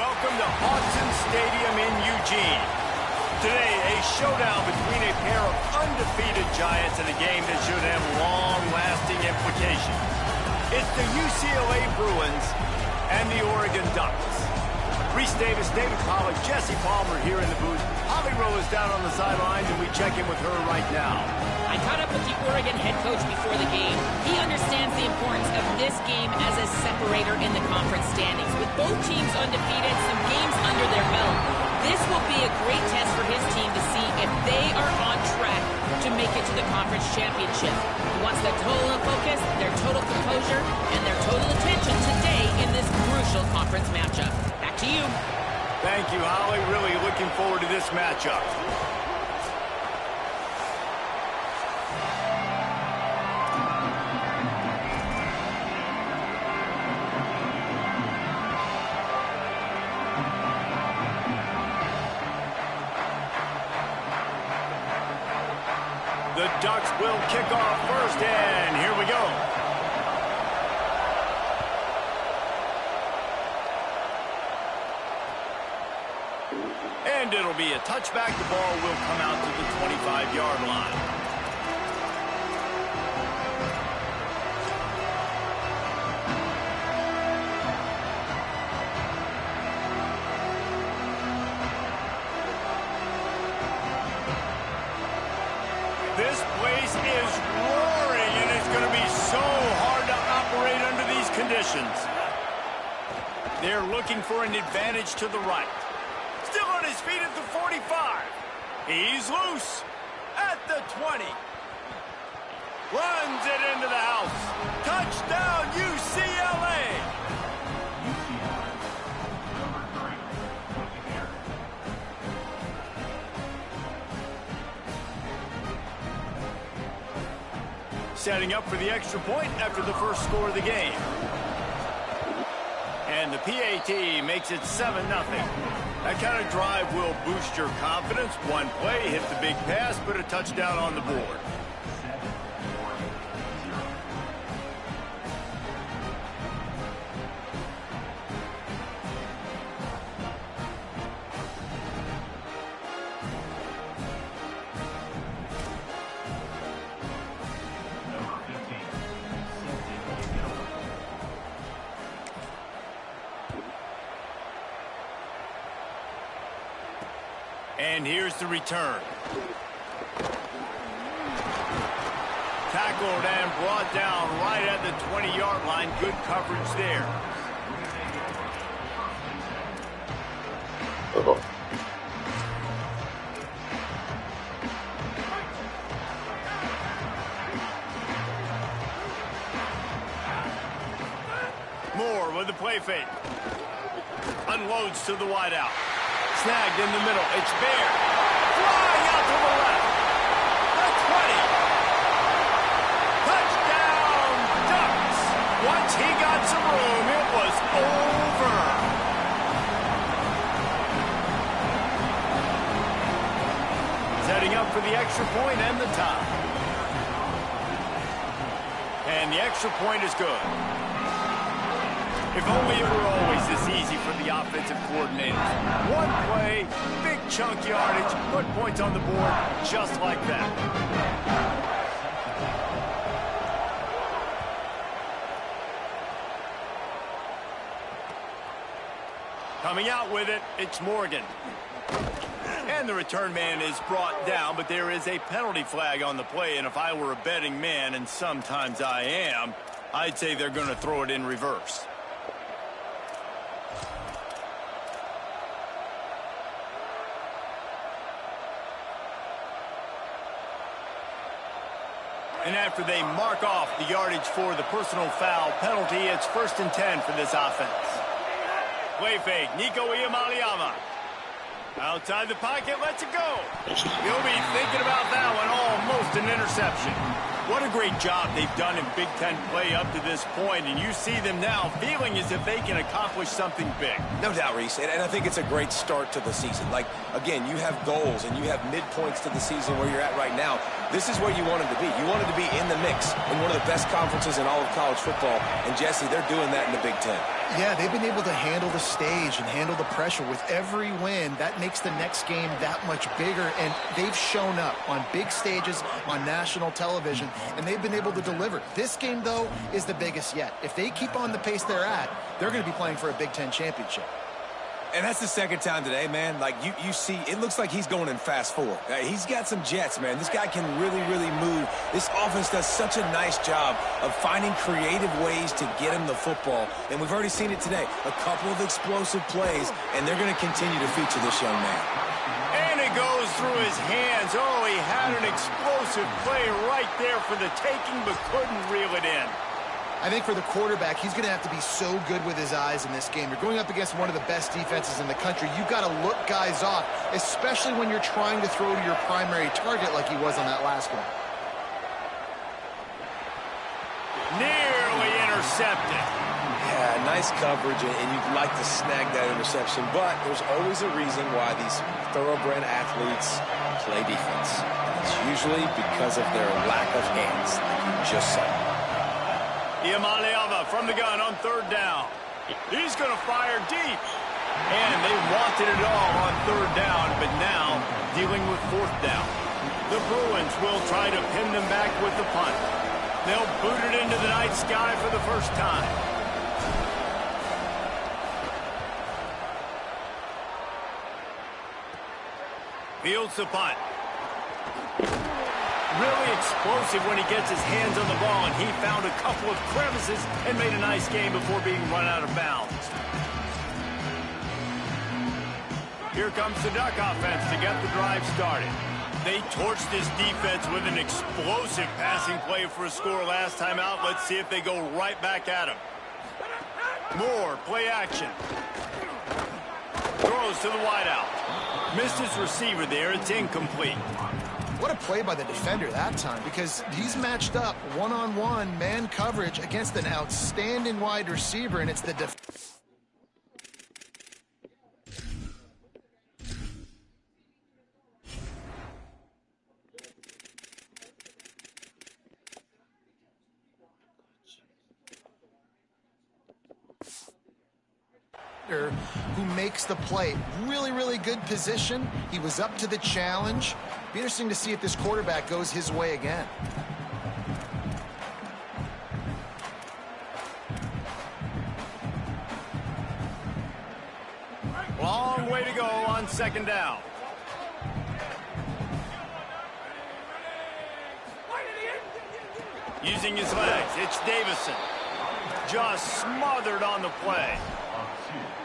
welcome to Autzen Stadium in Eugene. Today, a showdown between a pair of undefeated giants in a game that should have long-lasting implications. It's the UCLA Bruins and the Oregon Ducks. Reese Davis, David Pollack, Jesse Palmer here in the booth. Holly Rowe is down on the sidelines, and we check in with her right now. I caught up with the Oregon head coach before the game. He understands the importance of this game as a separator in the conference standings. With both teams undefeated, some games under their belt, this will be a great test for his team to see if they are on track to make it to the conference championship. He wants their total focus, their total composure, and their total attention today in this crucial conference matchup. Back to you. Thank you, Holly. Really looking forward to this matchup. The Ducks will kick off first, and here we go. And it'll be a touchback. The ball will come out to the 25-yard line. This place is roaring, and it's going to be so hard to operate under these conditions. They're looking for an advantage to the right. Still on his feet at the 45. He's loose at the 20. Runs it into the house. Touchdown, UCLA. Setting up for the extra point after the first score of the game. And the PAT makes it 7-0. That kind of drive will boost your confidence. One play, hit the big pass, put a touchdown on the board. And here's the return. Tackled and brought down right at the 20-yard line. Good coverage there. Moore with the play fake. Unloads to the wideout. Snagged in the middle. It's Bear. Flying out to the left. The 20. Touchdown, Ducks. Once he got some room, it was over. Setting up for the extra point and the tie. And the extra point is good. If only it were always this easy for the offensive coordinators. One play, big chunk yardage, put points on the board just like that. Coming out with it, it's Morgan. And the return man is brought down, but there is a penalty flag on the play, and if I were a betting man, and sometimes I am, I'd say they're going to throw it in reverse. And after they mark off the yardage for the personal foul penalty, it's 1st and 10 for this offense. Play fake, Nico Iamaleava. Outside the pocket, lets it go. You'll be thinking about that one, almost an interception. What a great job they've done in Big Ten play up to this point, and you see them now feeling as if they can accomplish something big. No doubt, Reese, and I think it's a great start to the season. Like, again, you have goals and you have midpoints to the season where you're at right now. This is where you want them to be. You want them to be in the mix in one of the best conferences in all of college football, and Jesse, they're doing that in the Big Ten. Yeah, they've been able to handle the stage and handle the pressure. With every win, that makes the next game that much bigger, and they've shown up on big stages on national television, and they've been able to deliver. This game, though, is the biggest yet. If they keep on the pace they're at, they're going to be playing for a Big Ten championship. And that's the second time today, man. Like, you see, it looks like he's going in fast forward. He's got some jets, man. This guy can really, really move. This offense does such a nice job of finding creative ways to get him the football. And we've already seen it today. A couple of explosive plays, and they're going to continue to feature this young man. And it goes through his hands. Oh, he had an explosive play right there for the taking, but couldn't reel it in. I think for the quarterback, he's going to have to be so good with his eyes in this game. You're going up against one of the best defenses in the country. You've got to look guys off, especially when you're trying to throw to your primary target like he was on that last one. Nearly intercepted. Yeah, nice coverage, and you'd like to snag that interception, but there's always a reason why these thoroughbred athletes play defense. It's usually because of their lack of hands, like you just saw. Iamaleava from the gun on third down. He's going to fire deep. And they wanted it all on third down, but now dealing with fourth down. The Bruins will try to pin them back with the punt. They'll boot it into the night sky for the first time. Fields the punt. Really explosive when he gets his hands on the ball, and he found a couple of crevices and made a nice game before being run out of bounds. Here comes the Duck offense to get the drive started. They torched this defense with an explosive passing play for a score last time out. Let's see if they go right back at him. Moore, play action. Throws to the wideout. Missed his receiver there. It's incomplete. What a play by the defender that time, because he's matched up one-on-one man coverage against an outstanding wide receiver, and it's the who makes the play. Really, really good position. He was up to the challenge. Be interesting to see if this quarterback goes his way again. Long way to go on second down. Using his legs, it's Davison. Just smothered on the play.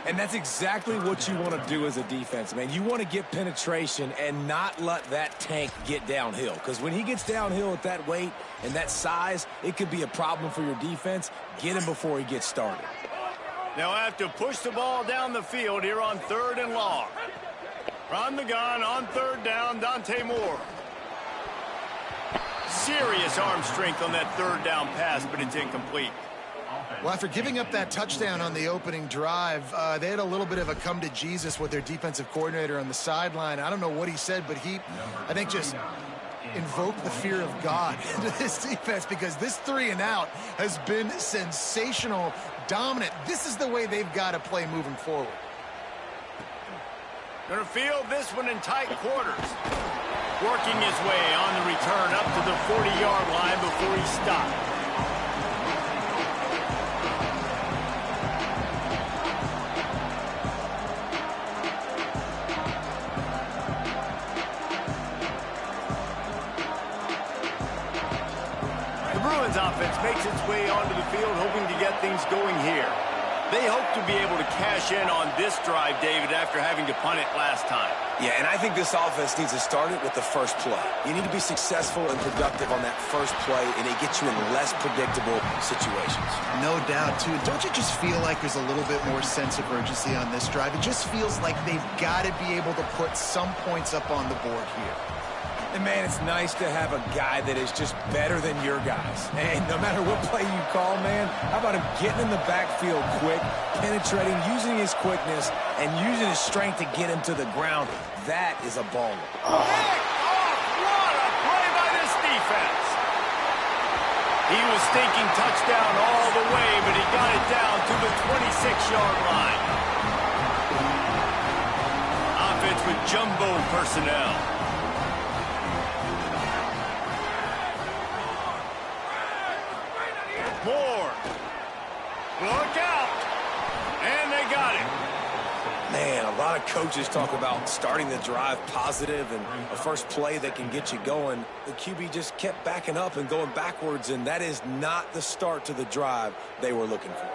And that's exactly what you want to do as a defense, man. You want to get penetration and not let that tank get downhill. Because when he gets downhill at that weight and that size, it could be a problem for your defense. Get him before he gets started. They'll have to push the ball down the field here on third and long. From the gun on third down, Dante Moore. Serious arm strength on that third down pass, but it's incomplete. Well, after giving up that touchdown on the opening drive, they had a little bit of a come to Jesus with their defensive coordinator on the sideline. I don't know what he said, but he, I think, just invoked the fear of God into this defense, because this 3-and-out has been sensational, dominant. This is the way they've got to play moving forward. Going to field this one in tight quarters. Working his way on the return up to the 40-yard line before he stopped. Offense makes its way onto the field, hoping to get things going here. They hope to be able to cash in on this drive, David, after having to punt it last time. Yeah, and I think this offense needs to start it with the first play. You need to be successful and productive on that first play, and it gets you in less predictable situations. No doubt, too. Don't you just feel like there's a little bit more sense of urgency on this drive? It just feels like they've got to be able to put some points up on the board here. And, man, it's nice to have a guy that is just better than your guys. And no matter what play you call, man, how about him getting in the backfield quick, penetrating, using his quickness, and using his strength to get him to the ground? That is a baller. What a play by this defense. He was thinking touchdown all the way, but he got it down to the 26-yard line. Offense with jumbo personnel. Moore. Look out. And they got it. Man, a lot of coaches talk about starting the drive positive and a first play that can get you going. The QB just kept backing up and going backwards, and that is not the start to the drive they were looking for.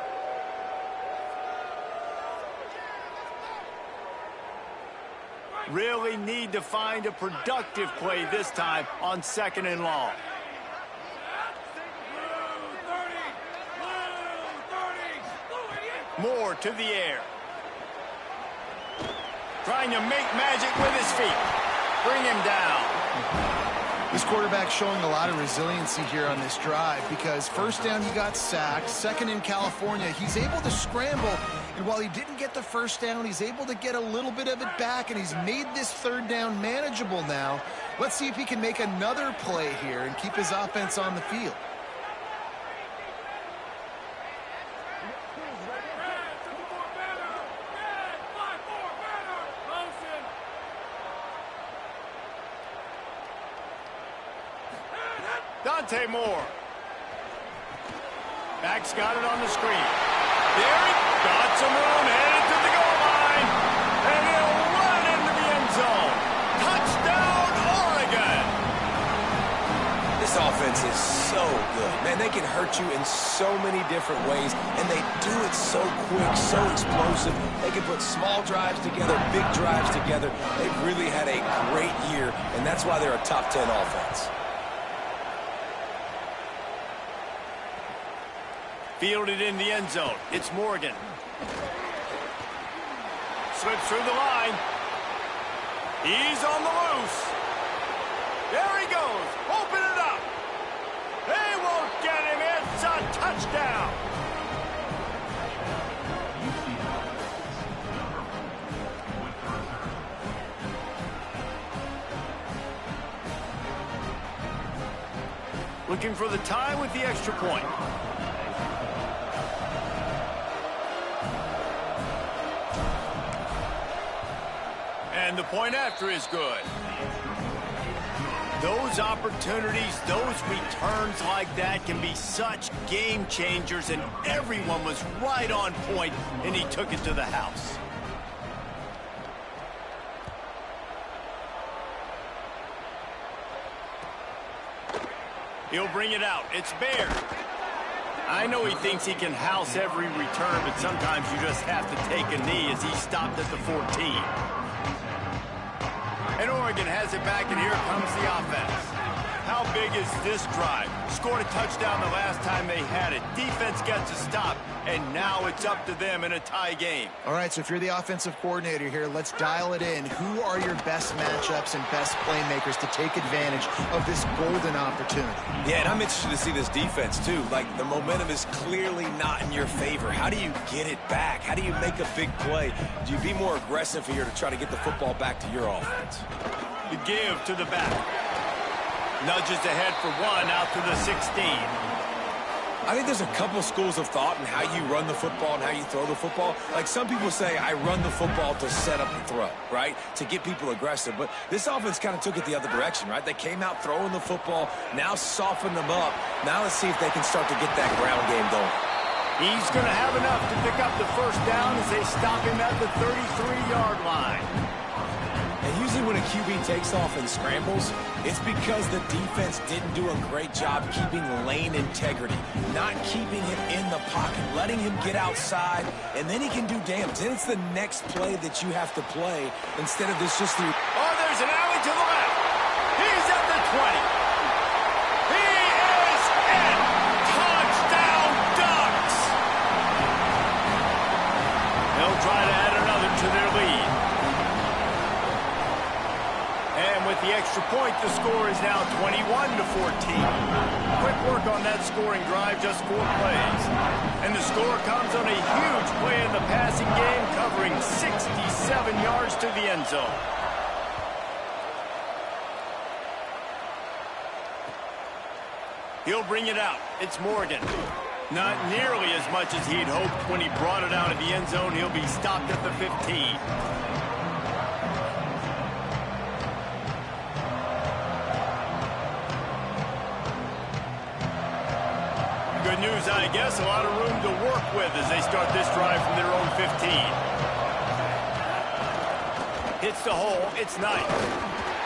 Really need to find a productive play this time on 2nd and long. Moore to the air. Trying to make magic with his feet. Bring him down. This quarterback showing a lot of resiliency here on this drive because first down he got sacked, second in California, he's able to scramble, and while he didn't get the first down, he's able to get a little bit of it back, and he's made this third down manageable now. Let's see if he can make another play here and keep his offense on the field. Moore. Back's got it on the screen. There he got some room, headed to the goal line, and he'll run into the end zone. Touchdown, Oregon! This offense is so good. Man, they can hurt you in so many different ways, and they do it so quick, so explosive. They can put small drives together, big drives together. They've really had a great year, and that's why they're a top 10 offense. Fielded in the end zone. It's Morgan. Slips through the line. He's on the loose. There he goes. Open it up. They won't get him. It's a touchdown. Looking for the tie with the extra point. And the point after is good. Those opportunities, those returns like that can be such game changers, and everyone was right on point, and he took it to the house. He'll bring it out. It's Baird. I know he thinks he can house every return, but sometimes you just have to take a knee as he stopped at the 14. And Oregon has it back, and here comes the offense. How big is this drive? Scored a touchdown the last time they had it. Defense gets a stop, and now it's up to them in a tie game. All right, so if you're the offensive coordinator here, let's dial it in. Who are your best matchups and best playmakers to take advantage of this golden opportunity? Yeah, and I'm interested to see this defense, too. Like, the momentum is clearly not in your favor. How do you get it back? How do you make a big play? Do you be more aggressive here to try to get the football back to your offense? The give to the back. Nudges ahead for one out to the 16. I think there's a couple schools of thought in how you run the football and how you throw the football. Like, some people say, I run the football to set up the throw, right? To get people aggressive. But this offense kind of took it the other direction, right? They came out throwing the football, now softened them up. Now let's see if they can start to get that ground game going. He's going to have enough to pick up the first down as they stop him at the 33-yard line. And usually when a QB takes off and scrambles, it's because the defense didn't do a great job keeping lane integrity, not keeping him in the pocket, letting him get outside, and then he can do damage. Then it's the next play that you have to play instead of this just the... Oh, there's an alley to the left. He's at the 20. He is in. Touchdown, Ducks. They'll try to add another to their lead. And with the extra point, the score is now 21-14. Quick work on that scoring drive, just 4 plays. And the score comes on a huge play in the passing game, covering 67 yards to the end zone. He'll bring it out. It's Morgan. Not nearly as much as he'd hoped when he brought it out of the end zone. He'll be stopped at the 15. Good news, I guess. A lot of room to work with as they start this drive from their own 15. Hits the hole. It's Knight.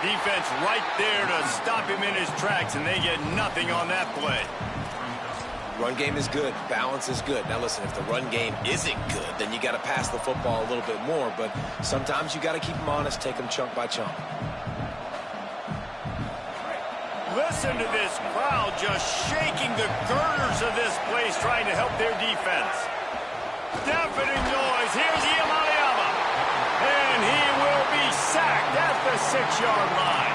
Defense right there to stop him in his tracks, and they get nothing on that play. Run game is good. Balance is good. Now, listen, if the run game isn't good, then you got to pass the football a little bit more. But sometimes you got to keep them honest, take them chunk by chunk. Listen to this crowd just shaking the girders of this place, trying to help their defense. Deafening noise. Here's Iyamaliama. And he will be sacked at the 6-yard line.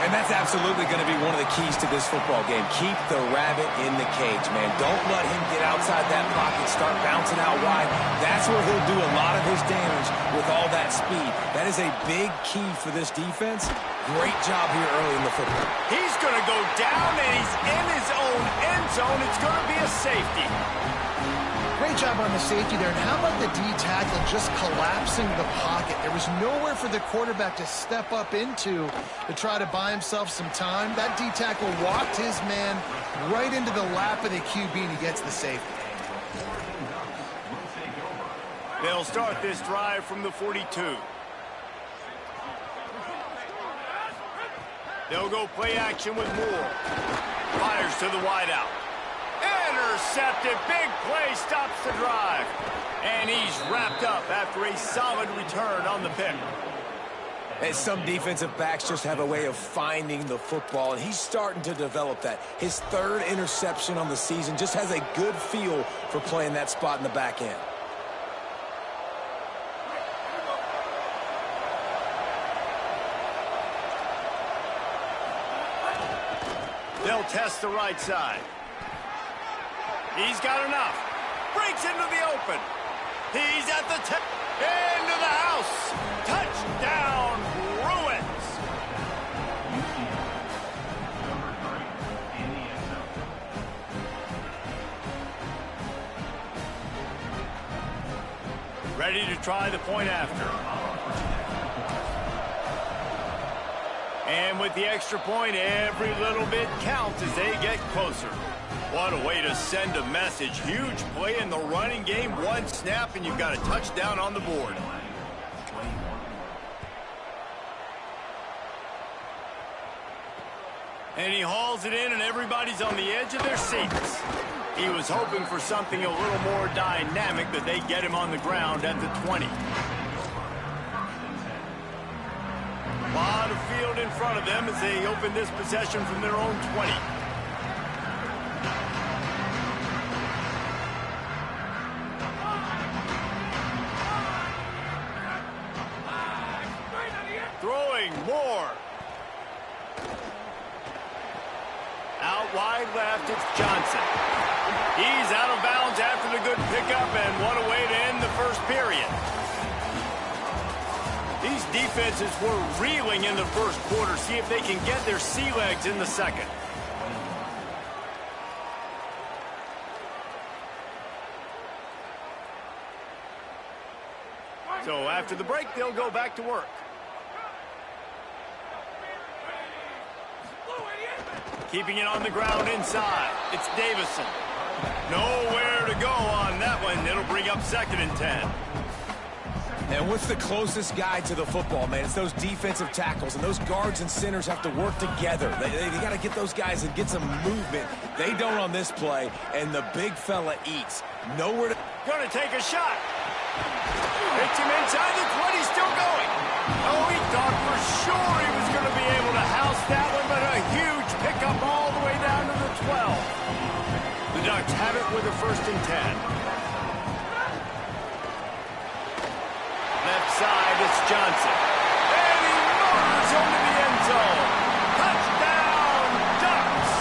And that's absolutely going to be one of the keys to this football game. Keep the rabbit in the cage, man. Don't let him get outside that pocket, start bouncing out wide. That's where he'll do a lot of his damage with all that speed. That is a big key for this defense. Great job here early in the football. He's going to go down, and he's in his own end zone. It's going to be a safety. Great job on the safety there. And how about the D tackle just collapsing the pocket? There was nowhere for the quarterback to step up into to try to buy himself some time. That D tackle walked his man right into the lap of the QB, and he gets the safety. They'll start this drive from the 42. They'll go play action with Moore. Fires to the wideout. Intercepted. Big play stops the drive. And he's wrapped up after a solid return on the pick. And some defensive backs just have a way of finding the football, and he's starting to develop that. His 3rd interception on the season, just has a good feel for playing that spot in the back end. They'll test the right side. He's got enough. Breaks into the open. He's at the tip. Into the house. Touchdown, Bruins. Ready to try the point after. And with the extra point, every little bit counts as they get closer. What a way to send a message. Huge play in the running game. One snap, and you've got a touchdown on the board. And he hauls it in, and everybody's on the edge of their seats. He was hoping for something a little more dynamic, but they get him on the ground at the 20. A lot of field in front of them as they open this possession from their own 20. Throwing Moore. Out wide left, it's Johnson. He's out of bounds after the good pickup, and what a way to end the first period. These defenses were reeling in the first quarter. See if they can get their sea legs in the second. So after the break, they'll go back to work. Keeping it on the ground inside. It's Davison. Nowhere to go on that one. It'll bring up 2nd and 10. And what's the closest guy to the football, man? It's those defensive tackles, and those guards and centers have to work together. They got to get those guys and get some movement. They don't on this play, and the big fella eats. Nowhere to... Going to take a shot. Hits him inside the 20, still going. Oh, he thought for sure he was going to be able to house that one, but a huge pickup all the way down to the 12. The Ducks have it with a 1st and 10. Left side, it's Johnson. And he motors into the end zone. Touchdown, Ducks!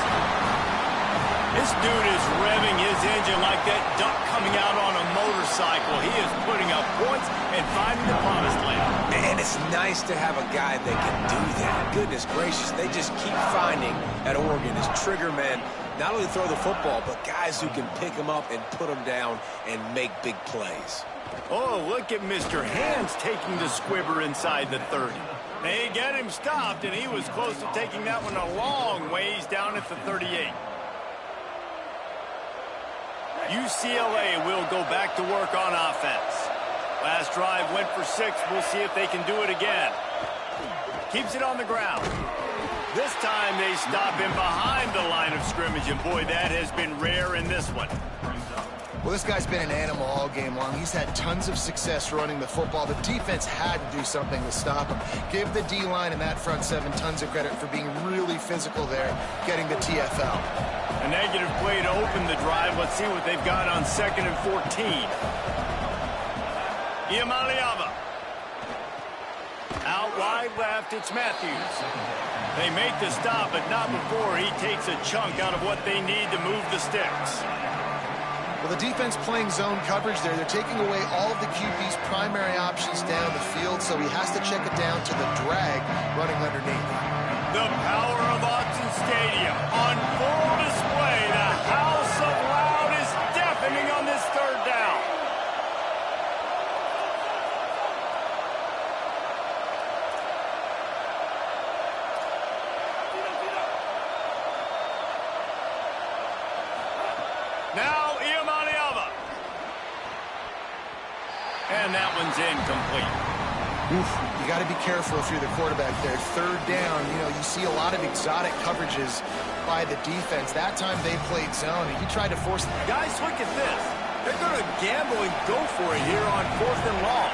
This dude is revving his engine like that duck coming out on a motorcycle. He is putting up points and finding the promised land. And it's nice to have a guy that can do that. Goodness gracious, they just keep finding at Oregon as trigger men, not only throw the football, but guys who can pick them up and put them down and make big plays. Oh, look at Mr. Hands taking the squibber inside the 30. They get him stopped, and he was close to taking that one a long ways down at the 38. UCLA will go back to work on offense. Last drive went for 6. We'll see if they can do it again. Keeps it on the ground. This time they stop him behind the line of scrimmage, and boy, that has been rare in this one. Well, this guy's been an animal all game long. He's had tons of success running the football. The defense had to do something to stop him. Give the D-line and that front 7 tons of credit for being really physical there, getting the TFL. A negative play to open the drive. Let's see what they've got on 2nd and 14. Iamaleava. Out wide left, it's Matthews. They make the stop, but not before he takes a chunk out of what they need to move the sticks. Well, the defense playing zone coverage there. They're taking away all of the QB's primary options down the field, so he has to check it down to the drag running underneath. The power of Autzen Stadium on full display. The house of loud is deafening on this 3rd down. Now Iamaleava. And that one's incomplete. Oof. You got to be careful if you're the quarterback there. 3rd down, you see a lot of exotic coverages by the defense. That time they played zone, and he tried to force it. Guys, look at this. They're going to gamble and go for it here on 4th and long.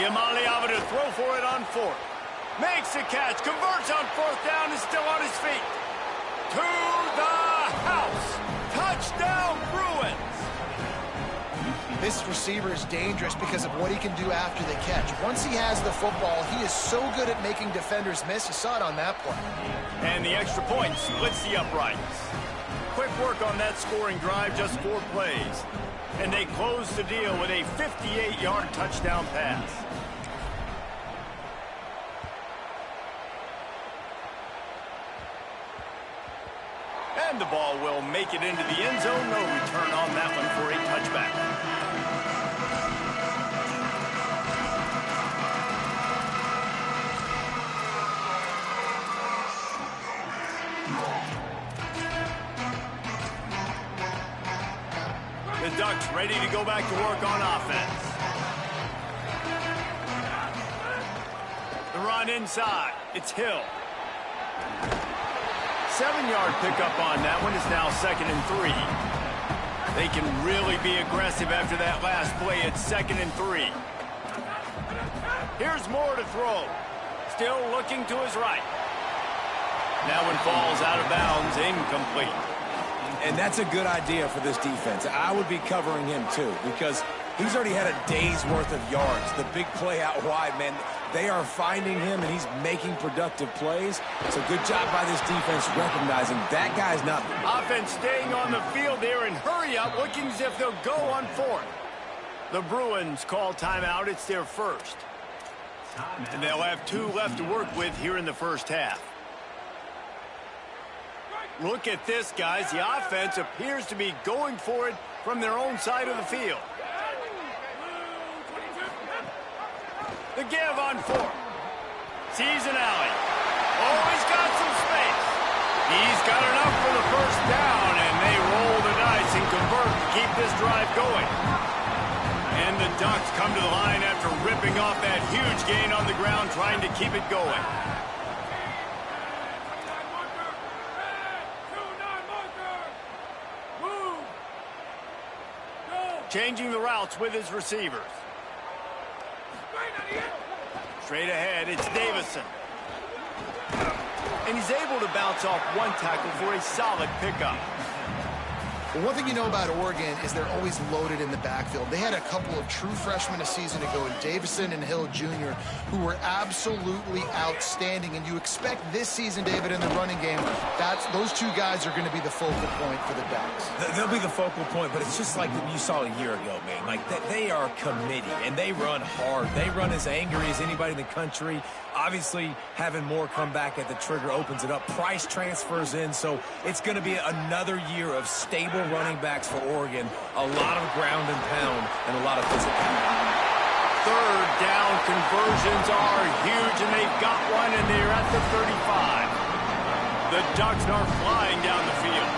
Iamaleava to throw for it on 4th. Makes the catch, converts on 4th down, is still on his feet. To the house. Touchdown, Bruins. This receiver is dangerous because of what he can do after the catch. Once he has the football, he is so good at making defenders miss. You saw it on that play. And the extra point splits the uprights. Quick work on that scoring drive, just 4 plays. And they close the deal with a 58-yard touchdown pass. And the ball will make it into the end zone. No return on that one for a touchback. The Ducks ready to go back to work on offense. The run inside. It's Hill. 7-yard pickup on that one is now 2nd and 3. They can really be aggressive after that last play. It's 2nd and 3. Here's Moore to throw. Still looking to his right. That one falls out of bounds, incomplete. And that's a good idea for this defense. I would be covering him too, because he's already had a day's worth of yards. The big play out wide, man. They are finding him, and he's making productive plays. So good job by this defense recognizing that guy's not. Offense staying on the field there and hurry up, looking as if they'll go on 4th. The Bruins call timeout. It's their first. And they'll have 2 left to work with here in the first half. Look at this, guys. The offense appears to be going for it from their own side of the field. The give on 4th. Sees an alley. Oh, he's got some space. He's got enough for the first down, and they roll the dice and convert to keep this drive going. And the Ducks come to the line after ripping off that huge gain on the ground, trying to keep it going. Changing the routes with his receivers. Straight ahead, it's Davison. And he's able to bounce off 1 tackle for a solid pickup. Well, one thing you know about Oregon is they're always loaded in the backfield. They had a couple of true freshmen a season ago in Davison and Hill Jr. who were absolutely outstanding. And you expect this season, David, in the running game, those two guys are going to be the focal point for the Ducks. They'll be the focal point, but it's just like you saw a year ago, man. Like, they are committed, and they run hard. They run as angry as anybody in the country. Obviously, having more come back at the trigger opens it up. Price transfers in, so it's going to be another year of stable running backs for Oregon. A lot of ground and pound and a lot of physicality. Third down conversions are huge, and they've got one, and they're at the 35. The Ducks are flying down the field.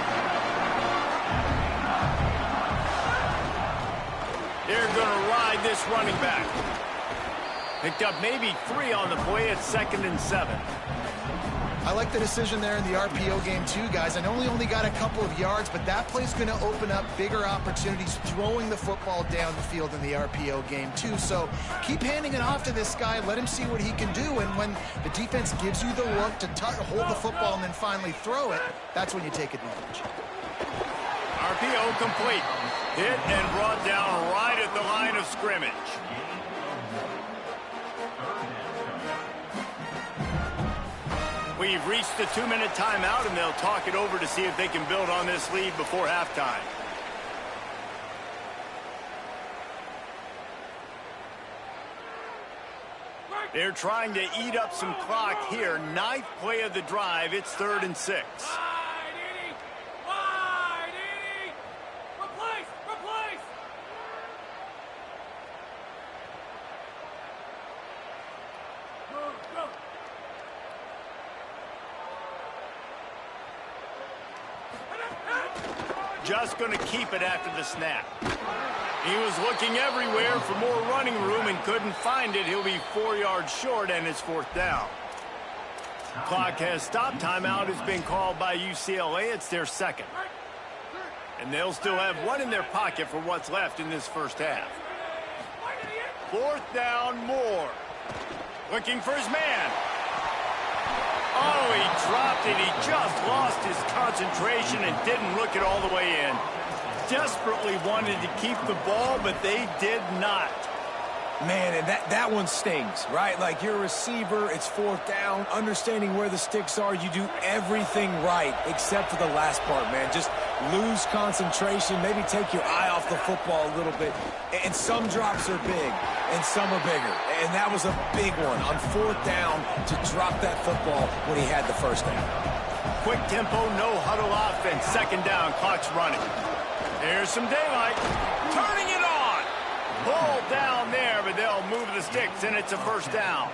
They're going to ride this running back. Picked up maybe 3 on the play at 2nd and 7. I like the decision there in the RPO game too, guys. I know he only got a couple of yards, but that play's going to open up bigger opportunities throwing the football down the field in the RPO game too. So keep handing it off to this guy. Let him see what he can do. And when the defense gives you the look to hold the football and then finally throw it, that's when you take advantage. RPO complete. Hit and brought down right at the line of scrimmage. We've reached the 2-minute timeout, and they'll talk it over to see if they can build on this lead before halftime. They're trying to eat up some clock here. 9th play of the drive. It's 3rd and 6. Just going to keep it after the snap. He was looking everywhere for more running room and couldn't find it. He'll be 4 yards short, and it's 4th down. Clock has stopped. Timeout has been called by UCLA. It's their 2nd. And they'll still have one in their pocket for what's left in this first half. 4th down, Moore. Looking for his man. Oh, he dropped it. He just lost his concentration and didn't look it all the way in. Desperately wanted to keep the ball, but they did not. Man, and that one stings, right? Like, you're a receiver, it's 4th down, understanding where the sticks are, you do everything right except for the last part, man. Just lose concentration, maybe take your eye off the football a little bit. And some drops are big, and some are bigger. And that was a big one on 4th down to drop that football when he had the first down. Quick tempo, no huddle offense. 2nd down, clock's running. There's some daylight. Turning it on. Ball down there, but they'll move the sticks, and it's a 1st down.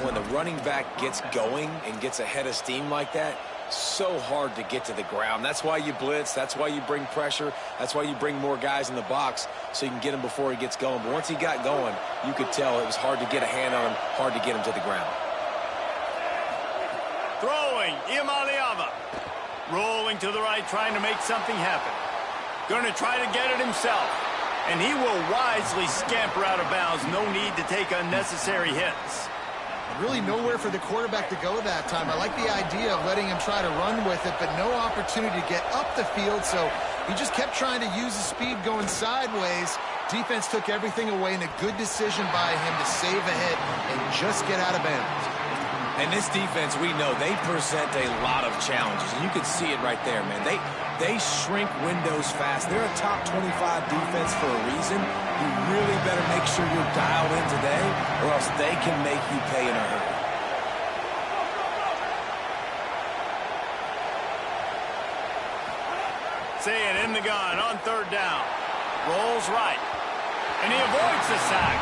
When the running back gets going and gets ahead of steam like that, so hard to get to the ground. That's why you blitz. That's why you bring pressure. That's why you bring more guys in the box so you can get him before he gets going. But once he got going, you could tell it was hard to get a hand on him, hard to get him to the ground. Throwing, Iamaleava. Rolling to the right, trying to make something happen. Going to try to get it himself. And he will wisely scamper out of bounds. No need to take unnecessary hits. Really nowhere for the quarterback to go that time. I like the idea of letting him try to run with it, but no opportunity to get up the field, so he just kept trying to use his speed going sideways. Defense took everything away, and a good decision by him to save a hit and just get out of bounds. And this defense, we know, they present a lot of challenges, and you can see it right there, man. They shrink windows fast. They're a top 25 defense for a reason. You really better make sure you're dialed in today, or else they can make you pay in a hurry. Say it in the gun on 3rd down. Rolls right. And he avoids the sack.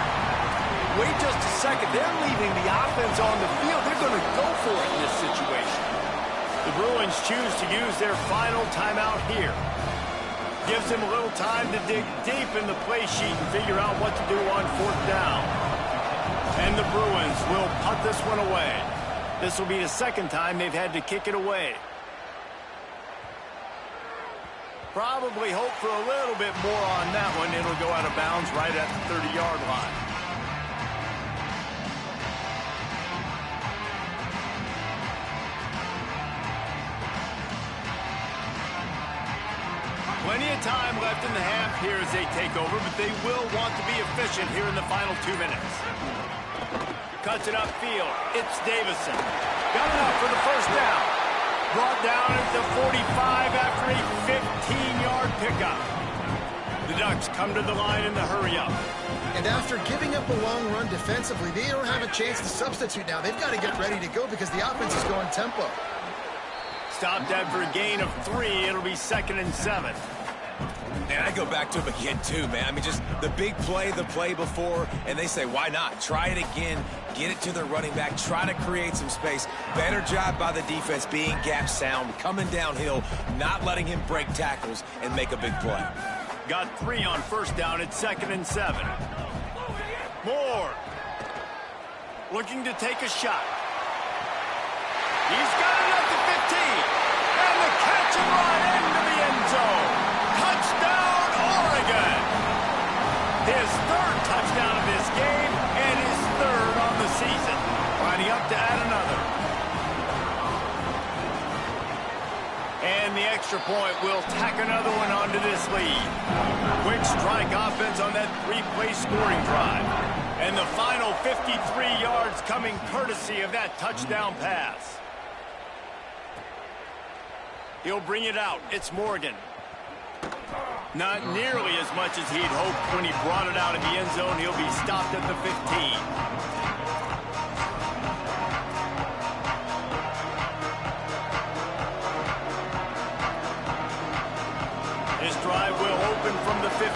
Wait just a second. They're leaving the offense on the field. They're going to go for it in this situation. The Bruins choose to use their final timeout here. Gives them a little time to dig deep in the play sheet and figure out what to do on 4th down. And the Bruins will punt this one away. This will be the 2nd time they've had to kick it away. Probably hope for a little bit more on that one. It'll go out of bounds right at the 30-yard line. time left in the half here as they take over, but they will want to be efficient here in the final 2 minutes. Cuts it upfield. It's Davison. Got enough for the first down. Brought down at the 45 after a 15-yard pickup. The Ducks come to the line in the hurry-up. And after giving up a long run defensively, they don't have a chance to substitute now. They've got to get ready to go because the offense is going tempo. Stopped after a gain of 3. It'll be 2nd and 7. And I go back to him again, too, man. I mean, just the big play, the play before, and they say, why not? Try it again, get it to the running back, try to create some space. Better job by the defense being gap sound, coming downhill, not letting him break tackles and make a big play. Got 3 on first down at 2nd and 7. Moore looking to take a shot. He's got it at the 15. And the catch and run into the end zone. Touchdown, Oregon. His 3rd touchdown of this game and his 3rd on the season. Lining up to add another. And the extra point will tack another one onto this lead. Quick strike offense on that 3-play scoring drive. And the final 53 yards coming courtesy of that touchdown pass. He'll bring it out. It's Morgan. Not nearly as much as he'd hoped when he brought it out of the end zone. He'll be stopped at the 15. This drive will open from the 15.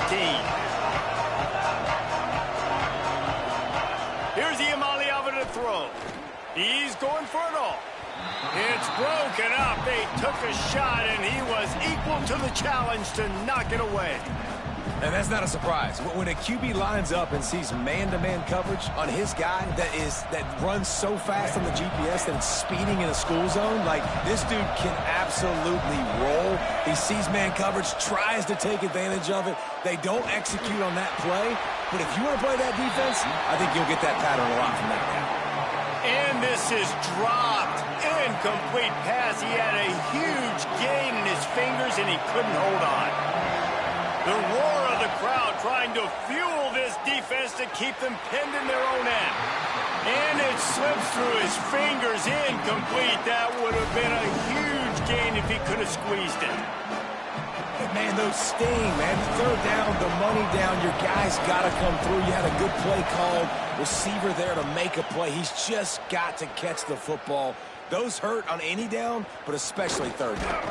Here's Iamaleava to throw. He's going for it all. It's broken up. They took a shot, and he was equal to the challenge to knock it away. And that's not a surprise. When a QB lines up and sees man-to-man coverage on his guy that runs so fast on the GPS that it's speeding in a school zone, like, this dude can absolutely roll. He sees man coverage, tries to take advantage of it. They don't execute on that play. But if you want to play that defense, I think you'll get that pattern a lot from that guy. And this is dropped. Incomplete pass. He had a huge gain in his fingers, and he couldn't hold on. The roar of the crowd trying to fuel this defense to keep them pinned in their own end. And it slips through his fingers. Incomplete. That would have been a huge gain if he could have squeezed it. Man, those sting, man. 3rd down, the money down. Your guy's got to come through. You had a good play called. Receiver there to make a play. He's just got to catch the football. Those hurt on any down, but especially 3rd down.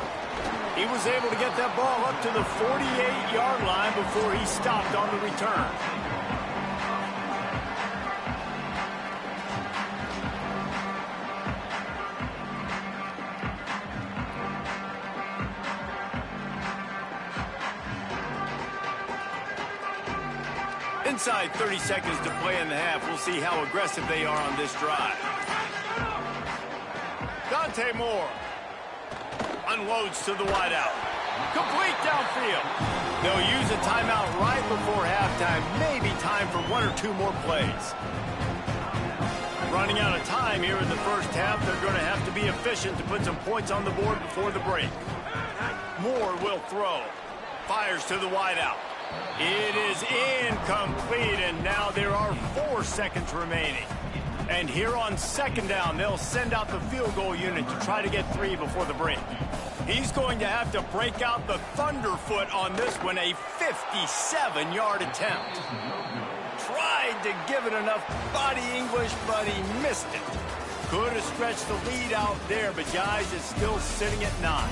He was able to get that ball up to the 48-yard line before he stopped on the return. Inside 30 seconds to play in the half. We'll see how aggressive they are on this drive. Dante Moore unloads to the wideout. Complete downfield. They'll use a timeout right before halftime. Maybe time for 1 or 2 more plays. Running out of time here in the first half. They're going to have to be efficient to put some points on the board before the break. Moore will throw. Fires to the wideout. It is incomplete, and now there are 4 seconds remaining. And here on 2nd down, they'll send out the field goal unit to try to get 3 before the break. He's going to have to break out the thunderfoot on this one, a 57-yard attempt. Tried to give it enough body English, but he missed it. Could have stretched the lead out there, but guys, it's still sitting at 9.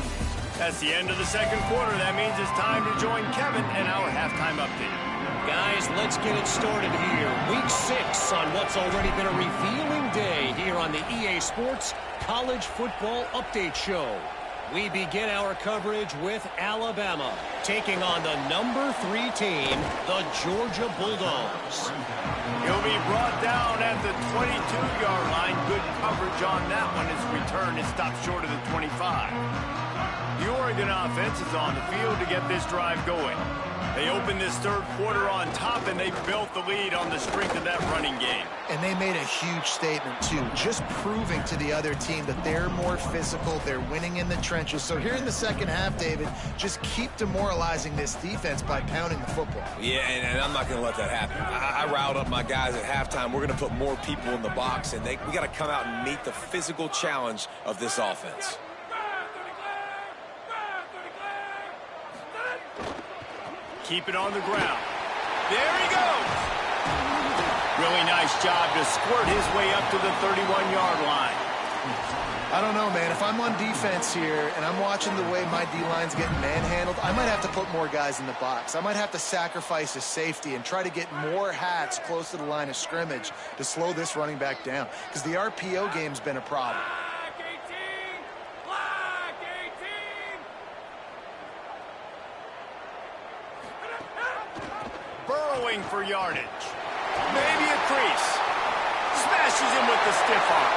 That's the end of the 2nd quarter. That means it's time to join Kevin in our halftime update. Guys, let's get it started here. Week 6 on what's already been a revealing day here on the EA Sports College Football Update Show. We begin our coverage with Alabama taking on the number 3 team, the Georgia Bulldogs. He'll be brought down at the 22-yard line. Good coverage on that one. His return is stopped short of the 25. The Oregon offense is on the field to get this drive going. They opened this third quarter on top, and they built the lead on the strength of that running game. And they made a huge statement, too, just proving to the other team that they're more physical, they're winning in the trenches. So here in the second half, David, just keep demoralizing this defense by pounding the football. Yeah, and I'm not going to let that happen. I riled up my guys at halftime. We're going to put more people in the box, and we got to come out and meet the physical challenge of this offense. Keep it on the ground. There he goes. Really nice job to squirt his way up to the 31-yard line. I don't know, man. If I'm on defense here and I'm watching the way my D-line's getting manhandled, I might have to put more guys in the box. I might have to sacrifice a safety and try to get more hats close to the line of scrimmage to slow this running back down, because the RPO game's been a problem. Burrowing for yardage. Maybe a crease. Smashes him with the stiff arm.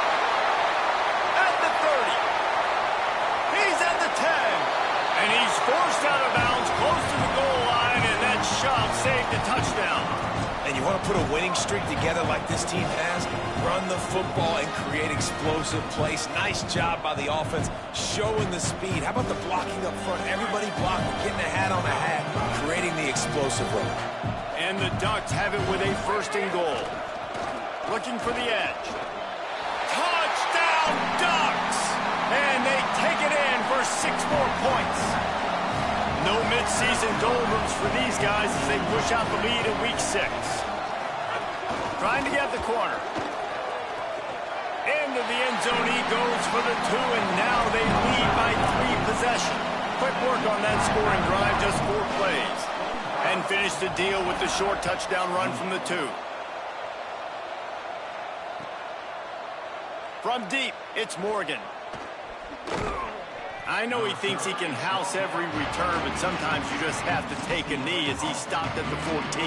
At the 30. He's at the 10. And he's forced out of bounds close to the goal line, and that shove saved the touchdown. And you want to put a winning streak together like this team has? Run the football and create explosive plays. Nice job by the offense showing the speed. How about the blocking up front? Everybody blocking, getting a hat on a hat, creating the explosive run. And the Ducks have it with a 1st and goal. Looking for the edge. Touchdown, Ducks! And they take it in for 6 more points. No midseason doldrums for these guys as they push out the lead in week 6. Trying to get the corner. Into the end zone he goes for the 2, and now they lead by 3 possessions. Quick work on that scoring drive, just 4 plays. And finish the deal with the short touchdown run from the 2. From deep, it's Morgan. I know he thinks he can house every return, but sometimes you just have to take a knee as he stopped at the 14.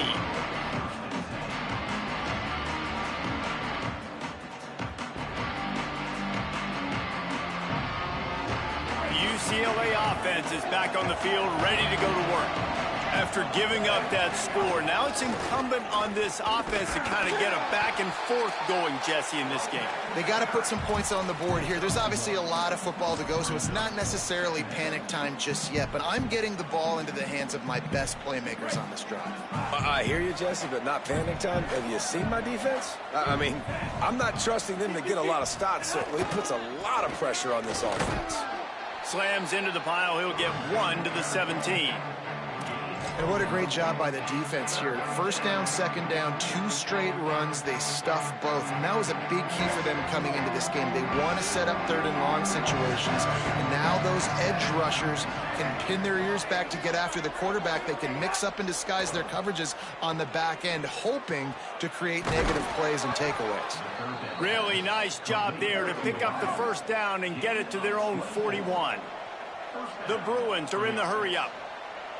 The UCLA offense is back on the field, ready to go to work. After giving up that score, now it's incumbent on this offense to kind of get a back and forth going, Jesse, in this game. They got to put some points on the board here. There's obviously a lot of football to go, so it's not necessarily panic time just yet, but I'm getting the ball into the hands of my best playmakers on this drive. I hear you, Jesse, but not panic time. Have you seen my defense? I mean, I'm not trusting them to get a lot of stops, so it puts a lot of pressure on this offense. Slams into the pile. He'll get 1 to the 17. And what a great job by the defense here. 1st down, 2nd down, 2 straight runs. They stuff both. And that was a big key for them coming into this game. They want to set up 3rd and long situations. And now those edge rushers can pin their ears back to get after the quarterback. They can mix up and disguise their coverages on the back end, hoping to create negative plays and takeaways. Really nice job there to pick up the 1st down and get it to their own 41. The Bruins are in the hurry-up.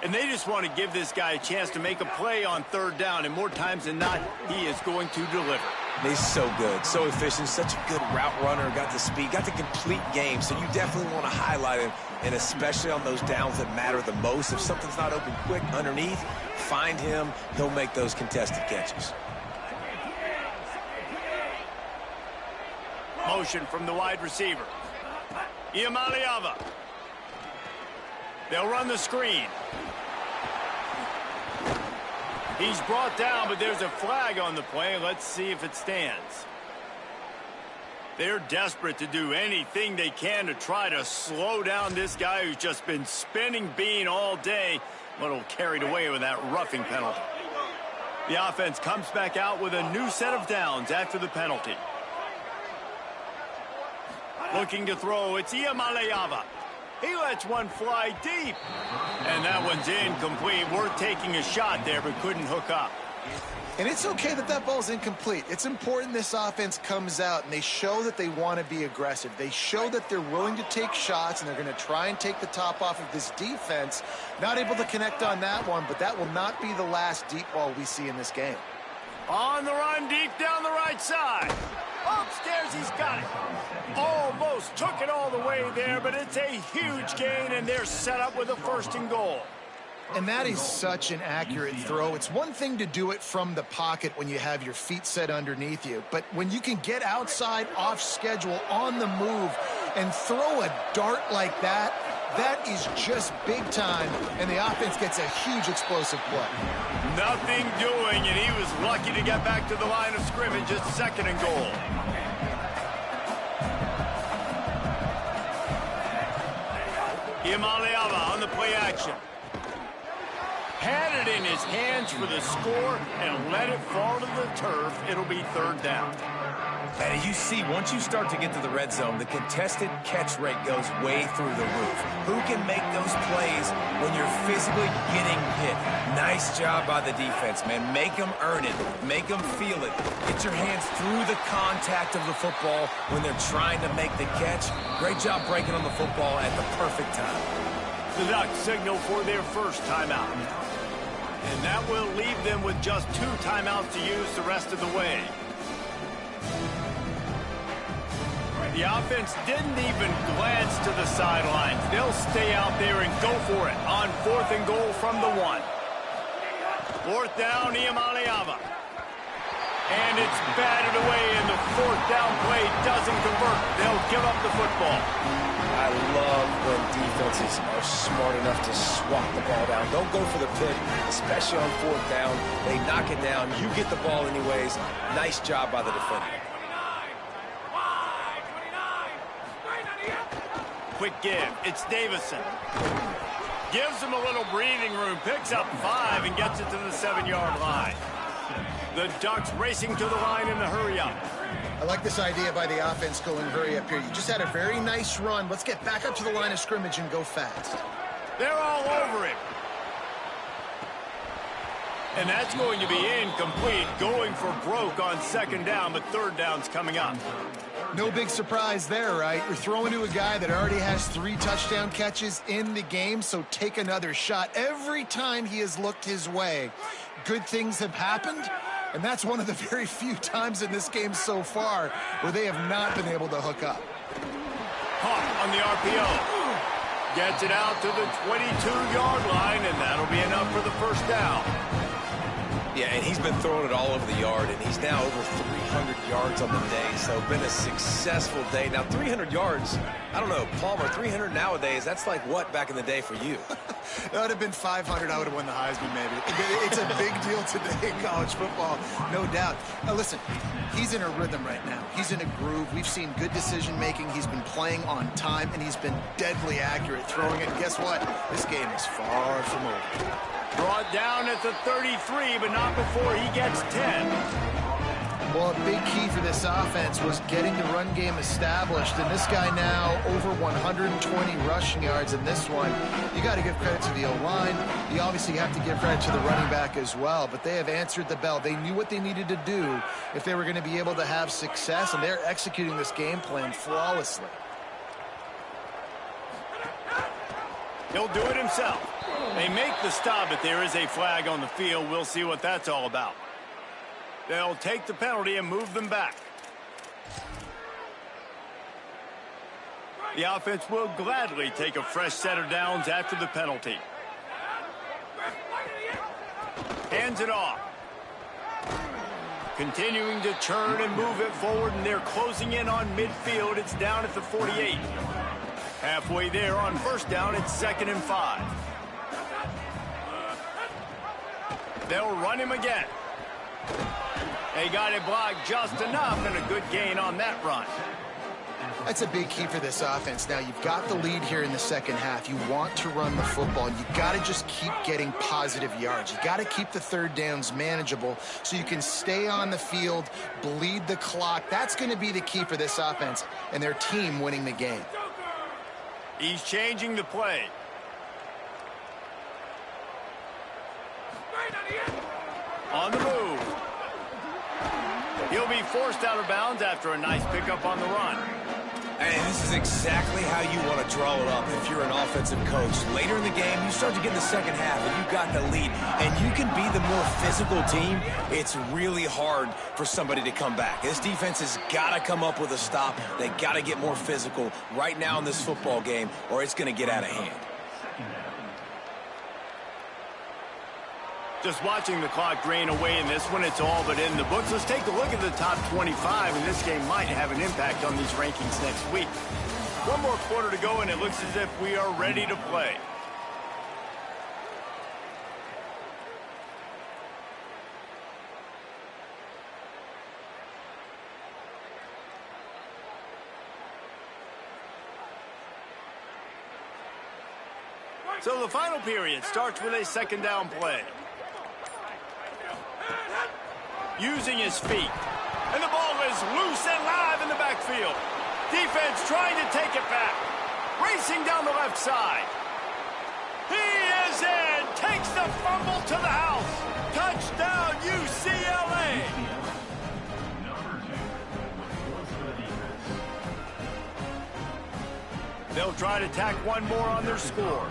And they just want to give this guy a chance to make a play on 3rd down, and more times than not, he is going to deliver. He's so good, so efficient, such a good route runner, got the speed, got the complete game, so you definitely want to highlight him, and especially on those downs that matter the most. If something's not open quick underneath, find him, he'll make those contested catches. Motion from the wide receiver. Iamaleava. They'll run the screen. He's brought down, but there's a flag on the play. Let's see if it stands. They're desperate to do anything they can to try to slow down this guy who's just been spinning bean all day. A little carried away with that roughing penalty. The offense comes back out with a new set of downs after the penalty. Looking to throw, it's Iamaleava. He lets one fly deep. And that one's incomplete. Worth taking a shot there, but couldn't hook up. And it's okay that that ball's incomplete. It's important this offense comes out and they show that they want to be aggressive. They show that they're willing to take shots and they're going to try and take the top off of this defense. Not able to connect on that one, but that will not be the last deep ball we see in this game. On the run, deep down the right side. Upstairs, he's got it. Almost took it all the way there, but it's a huge gain, and they're set up with a 1st and goal. And that is such an accurate throw. It's one thing to do it from the pocket when you have your feet set underneath you, but when you can get outside, off schedule, on the move, and throw a dart like that, that is just big time, and the offense gets a huge explosive play. Nothing doing, and he was lucky to get back to the line of scrimmage at 2nd and goal. Imaliava on the play action. Had it in his hands for the score and let it fall to the turf. It'll be 3rd down. And you see, once you start to get to the red zone, the contested catch rate goes way through the roof. Who can make those plays when you're physically getting hit? Nice job by the defense, man. Make them earn it. Make them feel it. Get your hands through the contact of the football when they're trying to make the catch. Great job breaking on the football at the perfect time. The Ducks signal for their first timeout. And that will leave them with just 2 timeouts to use the rest of the way. The offense didn't even glance to the sidelines. They'll stay out there and go for it on 4th and goal from the 1. 4th down, Imaliava. And it's batted away, and the 4th down play doesn't convert. They'll give up the football. I love when defenses are smart enough to swat the ball down. Don't go for the pick, especially on 4th down. They knock it down. You get the ball anyways. Nice job by the defender. Quick give. It's Davison. Gives him a little breathing room. Picks up 5 and gets it to the 7-yard line. The Ducks racing to the line in the hurry-up. I like this idea by the offense going hurry up here. You just had a very nice run. Let's get back up to the line of scrimmage and go fast. They're all over it. And that's going to be incomplete. Going for broke on 2nd down, but 3rd down's coming up. No big surprise there, right? You're throwing to a guy that already has 3 touchdown catches in the game, so take another shot. Every time he has looked his way, good things have happened, and that's one of the very few times in this game so far where they have not been able to hook up. Hawk on the RPO. Gets it out to the 22-yard line, and that'll be enough for the 1st down. Yeah, and he's been throwing it all over the yard, and he's now over 300 yards on the day, so been a successful day. Now, 300 yards, I don't know, Palmer, 300 nowadays, that's like what back in the day for you? That would have been 500. I would have won the Heisman, maybe. It's a big deal today in college football, no doubt. Now, listen, he's in a rhythm right now. He's in a groove. We've seen good decision-making. He's been playing on time, and he's been deadly accurate throwing it. And guess what? This game is far from over. Brought down at the 33, but not before he gets 10. Well, a big key for this offense was getting the run game established, and this guy now over 120 rushing yards in this one. You got to give credit to the O-line. You obviously have to give credit to the running back as well, but they have answered the bell. They knew what they needed to do if they were going to be able to have success, and they're executing this game plan flawlessly. He'll do it himself. They make the stop, but there is a flag on the field. We'll see what that's all about. They'll take the penalty and move them back. The offense will gladly take a fresh set of downs after the penalty. Hands it off. Continuing to churn and move it forward, and they're closing in on midfield. It's down at the 48. Halfway there on 1st down, it's 2nd and 5. They'll run him again. They got it blocked just enough, and a good gain on that run. That's a big key for this offense. Now, you've got the lead here in the 2nd half. You want to run the football, and you got to just keep getting positive yards. You got to keep the 3rd downs manageable so you can stay on the field, bleed the clock. That's going to be the key for this offense and their team winning the game. He's changing the play. On the move. He'll be forced out of bounds after a nice pickup on the run. And this is exactly how you want to draw it up if you're an offensive coach. Later in the game, you start to get in the 2nd half, and you've got the lead, and you can be the more physical team. It's really hard for somebody to come back. This defense has got to come up with a stop. They got to get more physical right now in this football game, or it's going to get out of hand. Just watching the clock drain away in this one, it's all but in the books. Let's take a look at the top 25, and this game might have an impact on these rankings next week. One more quarter to go, and it looks as if we are ready to play. So the final period starts with a second down play. Using his feet. And the ball is loose and live in the backfield. Defense trying to take it back. Racing down the left side. He is in. Takes the fumble to the house. Touchdown, UCLA. They'll try to tack one more on their score.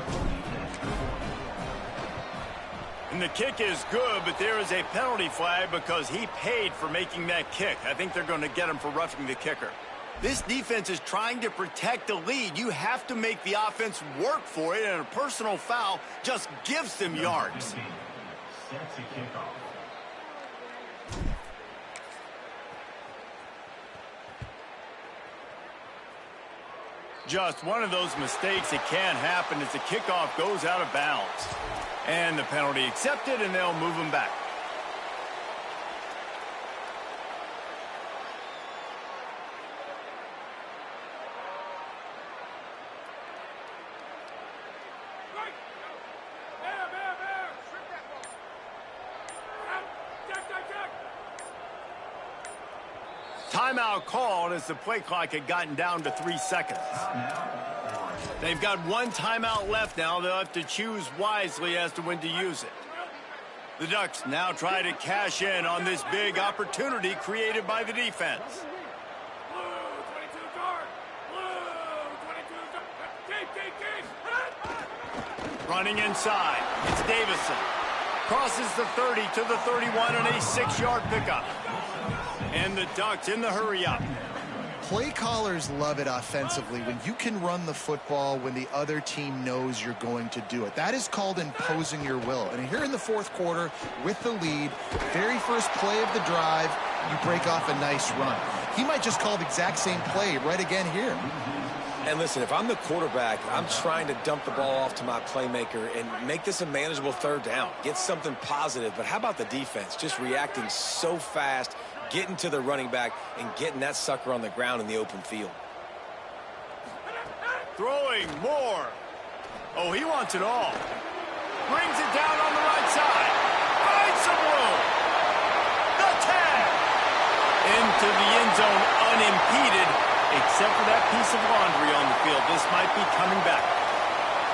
And the kick is good, but there is a penalty flag because he paid for making that kick. I think they're going to get him for roughing the kicker. This defense is trying to protect the lead. You have to make the offense work for it, and a personal foul just gives them yards. Just one of those mistakes that can happen as the kickoff goes out of bounds. And the penalty accepted, and they'll move him back. Timeout called as the play clock had gotten down to 3 seconds. They've got one timeout left now. They'll have to choose wisely as to when to use it. The Ducks now try to cash in on this big opportunity created by the defense. Running inside, it's Davison. Crosses the 30 to the 31 and a 6-yard pickup. And the Ducks in the hurry-up. Play callers love it offensively when you can run the football when the other team knows you're going to do it. That is called imposing your will. And here in the fourth quarter with the lead, very first play of the drive, you break off a nice run. He might just call the exact same play right again here. And listen, if I'm the quarterback, I'm trying to dump the ball off to my playmaker and make this a manageable third down. Get something positive. But how about the defense? Just reacting so fast, getting to the running back, and getting that sucker on the ground in the open field. Throwing more. Oh, he wants it all. Brings it down on the right side. Finds some room. The tag. Into the end zone unimpeded, except for that piece of laundry on the field. This might be coming back.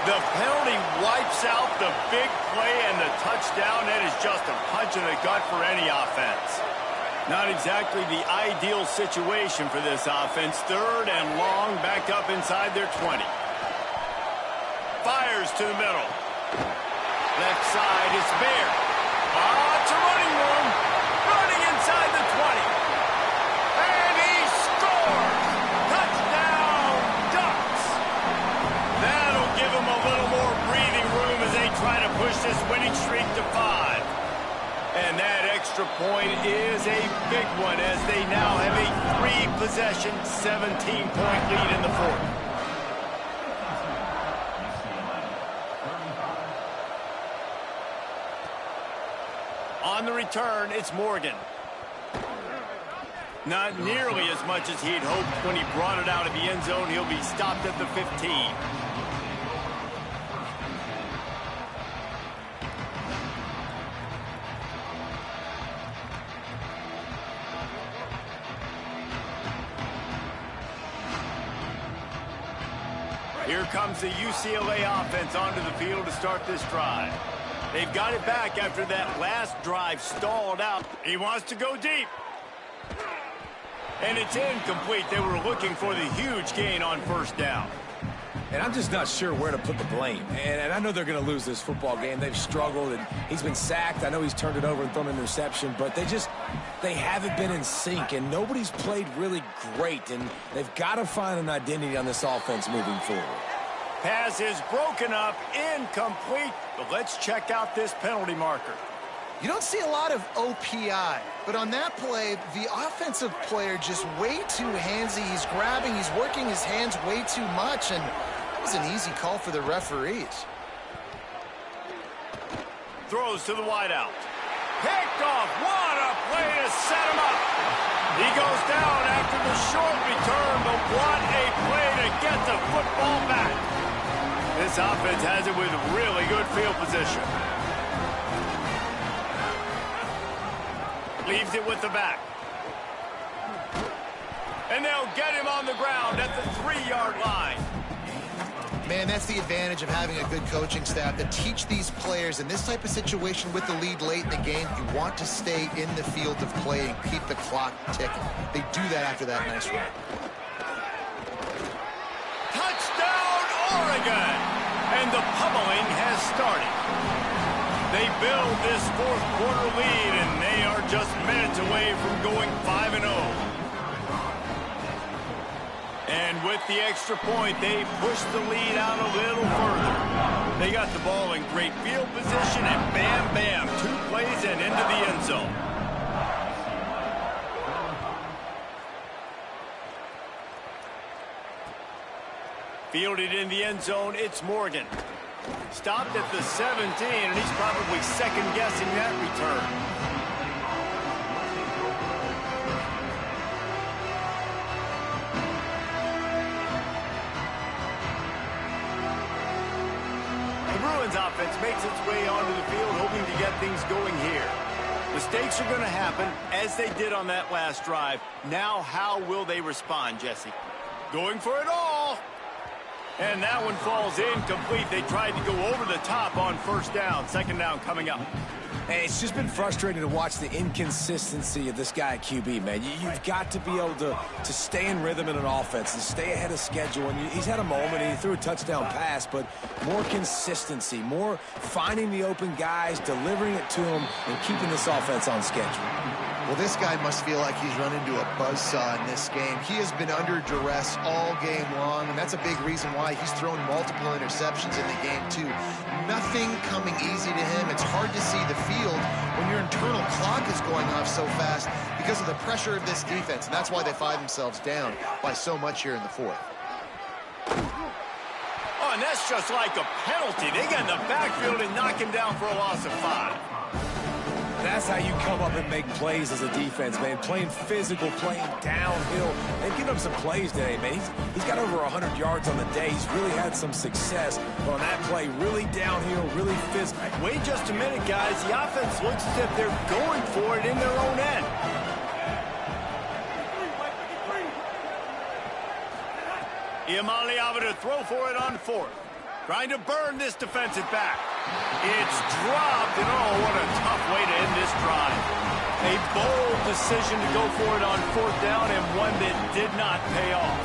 The penalty wipes out the big play and the touchdown. That is just a punch in the gut for any offense. Not exactly the ideal situation for this offense. Third and long, back up inside their 20. Fires to the middle. Left side is bare. Lots of running room. Running inside the 20. And he scores! Touchdown, Ducks! That'll give them a little more breathing room as they try to push this winning streak to 5. And that extra point is a big one as they now have a 3-possession, 17-point lead in the fourth. On the return, it's Morgan. Not nearly as much as he'd hoped when he brought it out of the end zone. He'll be stopped at the 15. Here comes the UCLA offense onto the field to start this drive. They've got it back after that last drive stalled out. He wants to go deep. And it's incomplete. They were looking for the huge gain on first down. And I'm just not sure where to put the blame. And I know they're going to lose this football game. They've struggled, and he's been sacked. I know he's turned it over and thrown an interception, but they haven't been in sync, and nobody's played really great, and they've got to find an identity on this offense moving forward. Pass is broken up, incomplete, but let's check out this penalty marker. You don't see a lot of OPI, but on that play, the offensive player just way too handsy. He's grabbing, he's working his hands way too much, and that was an easy call for the referees. Throws to the wideout. Picked off. What a play to set him up. He goes down after the short return, but what a play to get the football back. This offense has it with really good field position. Leaves it with the back. And they'll get him on the ground at the 3-yard line. Man, that's the advantage of having a good coaching staff that teach these players in this type of situation with the lead late in the game. You want to stay in the field of play and keep the clock ticking. They do that after that nice run. Touchdown, Oregon! And the pummeling has started. They build this fourth-quarter lead, and they are just minutes away from going 5-0. And with the extra point, they push the lead out a little further. They got the ball in great field position, and bam, bam, 2 plays and into the end zone. Fielded in the end zone, it's Morgan. Stopped at the 17, and he's probably second-guessing that return. Offense makes its way onto the field, hoping to get things going here. Mistakes are going to happen, as they did on that last drive. Now, how will they respond, Jesse? Going for it all. And that one falls incomplete. They tried to go over the top on first down. Second down coming up. Hey, it's just been frustrating to watch the inconsistency of this guy at QB, man. You've got to be able to stay in rhythm in an offense and stay ahead of schedule. And he's had a moment, and he threw a touchdown pass, but more consistency, more finding the open guys, delivering it to them, and keeping this offense on schedule. Well, this guy must feel like he's run into a buzzsaw in this game. He has been under duress all game long, and that's a big reason why he's thrown multiple interceptions in the game, too. Nothing coming easy to him. It's hard to see the field when your internal clock is going off so fast because of the pressure of this defense, and that's why they find themselves down by so much here in the fourth. Oh, and that's just like a penalty. They get in the backfield and knock him down for a loss of 5. That's how you come up and make plays as a defense, man. Playing physical, playing downhill. They've given up some plays today, man. He's got over 100 yards on the day. He's really had some success. But on that play, really downhill, really physical. Wait just a minute, guys. The offense looks as if they're going for it in their own end. Iamaleava to throw for it on 4th. Trying to burn this defensive back. It's dropped, and oh, what a tough way to end this drive. A bold decision to go for it on 4th down, and one that did not pay off.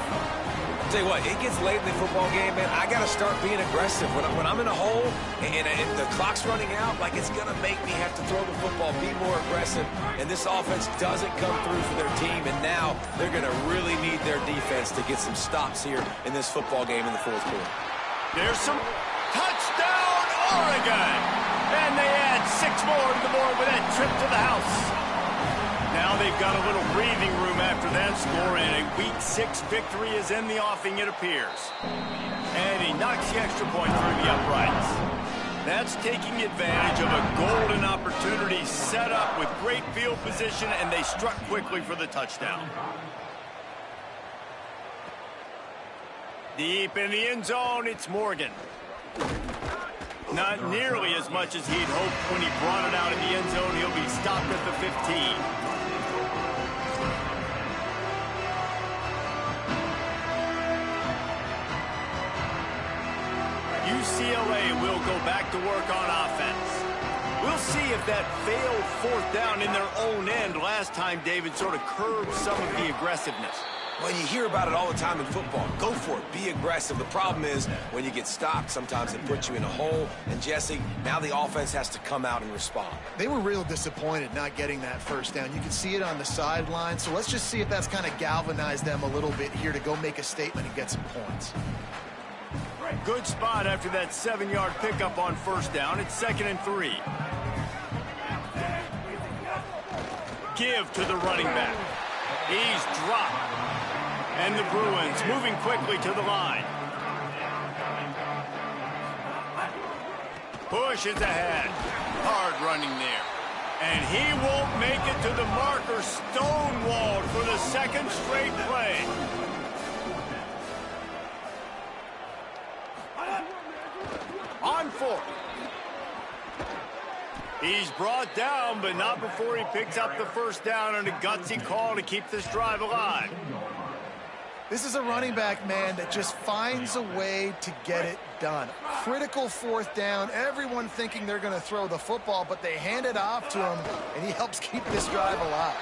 Tell you what, it gets late in the football game, man. I got to start being aggressive. When I'm in a hole and the clock's running out, like it's going to make me have to throw the football, be more aggressive. And this offense doesn't come through for their team, and now they're going to really need their defense to get some stops here in this football game in the 4th quarter. There's some touchdown, Oregon! And they add 6 more to the board with that trip to the house. Now they've got a little breathing room after that score, and a Week 6 victory is in the offing, it appears. And he knocks the extra point through the uprights. That's taking advantage of a golden opportunity set up with great field position, and they struck quickly for the touchdown. Deep in the end zone, it's Morgan. Not nearly as much as he'd hoped when he brought it out in the end zone. He'll be stopped at the 15. UCLA will go back to work on offense. We'll see if that failed 4th down in their own end last time, David, sort of curbed some of the aggressiveness. Well, you hear about it all the time in football. Go for it. Be aggressive. The problem is when you get stopped, sometimes it puts you in a hole. And, Jesse, now the offense has to come out and respond. They were real disappointed not getting that 1st down. You can see it on the sideline. So let's just see if that's kind of galvanized them a little bit here to go make a statement and get some points. Good spot after that 7-yard pickup on 1st down. It's 2nd and 3. give to the running back. He's dropped. And the Bruins moving quickly to the line. Pushes ahead. Hard running there. And he won't make it to the marker. Stonewalled for the second straight play. On 4. He's brought down, but not before he picks up the first down on a gutsy call to keep this drive alive. This is a running back, man, that just finds a way to get it done. Critical fourth down, everyone thinking they're going to throw the football, but they hand it off to him, and he helps keep this drive alive.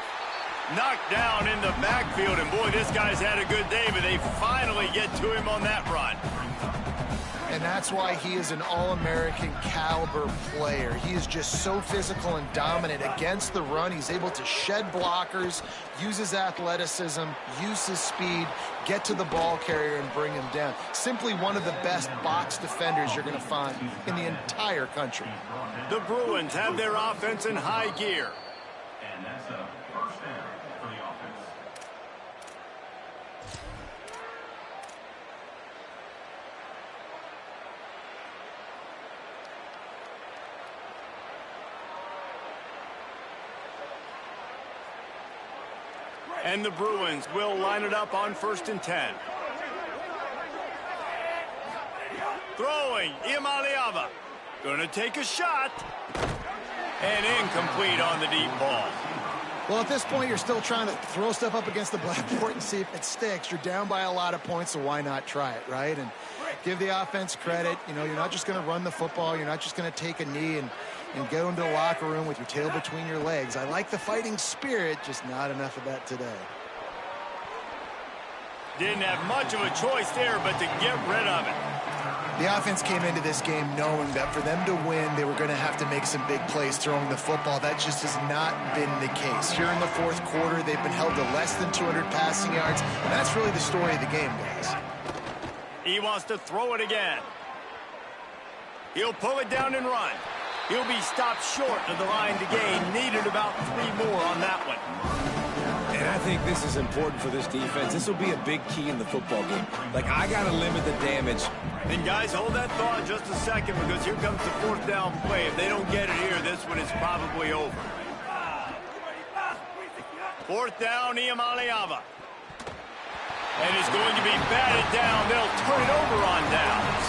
Knocked down in the backfield, and boy, this guy's had a good day, but they finally get to him on that run. And that's why he is an All-American caliber player. He is just so physical and dominant against the run. He's able to shed blockers, use his athleticism, use his speed, get to the ball carrier and bring him down. Simply one of the best box defenders you're going to find in the entire country. The Bruins have their offense in high gear. And that's a first down for the offense. And the Bruins will line it up on 1st and 10. Throwing, Iamaleava. Gonna take a shot. And incomplete on the deep ball. Well, at this point, you're still trying to throw stuff up against the blackboard and see if it sticks. You're down by a lot of points, so why not try it, right? And give the offense credit. You know, you're not just going to run the football. You're not just going to take a knee and go into the locker room with your tail between your legs. I like the fighting spirit, just not enough of that today. Didn't have much of a choice there, but to get rid of it. The offense came into this game knowing that for them to win, they were going to have to make some big plays throwing the football. That just has not been the case. Here in the fourth quarter, they've been held to less than 200 passing yards, and that's really the story of the game, guys. He wants to throw it again. He'll pull it down and run. He'll be stopped short of the line to gain. Needed about 3 more on that one. And I think this is important for this defense. This will be a big key in the football game. Like, I got to limit the damage. And guys, hold that thought just a second, because here comes the 4th down play. If they don't get it here, this one is probably over. 4th down, Iamaleava. And it's going to be batted down. They'll turn it over on downs.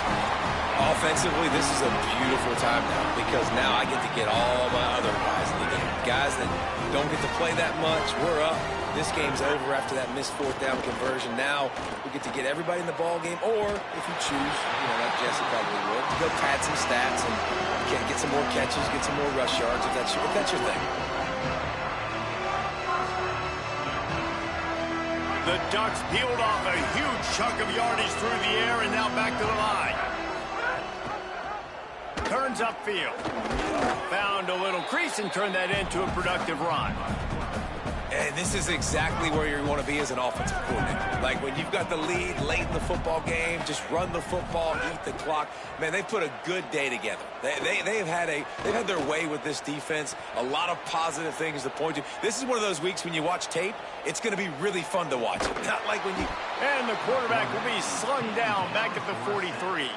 Offensively, this is a beautiful time now, because now I get to get all my other guys in the game. Guys that don't get to play that much, we're up. This game's over after that missed 4th down conversion. Now we get to get everybody in the ball game, or if you choose, you know, like Jesse probably would, to go pad some stats and get some more catches, get some more rush yards, if that's your thing. The Ducks peeled off a huge chunk of yardage through the air, and now back to the line. Turns upfield. Found a little crease and turned that into a productive run. And this is exactly where you want to be as an offensive coordinator. Like, when you've got the lead late in the football game, just run the football, eat the clock. Man, they put a good day together. They've had their way with this defense. A lot of positive things to point to. This is one of those weeks when you watch tape, it's going to be really fun to watch it. Not like when you... And the quarterback will be slung down back at the 43.